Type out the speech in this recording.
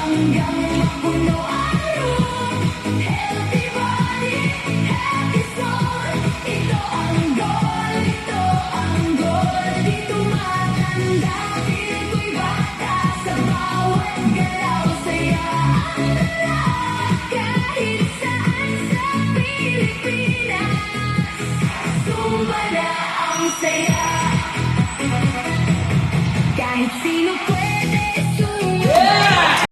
hanggang mapuno ang room. Healthy body, healthy soul. Ito ang goal, ito ang goal. Di tumatanda, feel ko'y bata. Sa bawat galaw, saya ang dala. Kahit saan sa Pilipinas, Zumba na ang saya. Kahit sino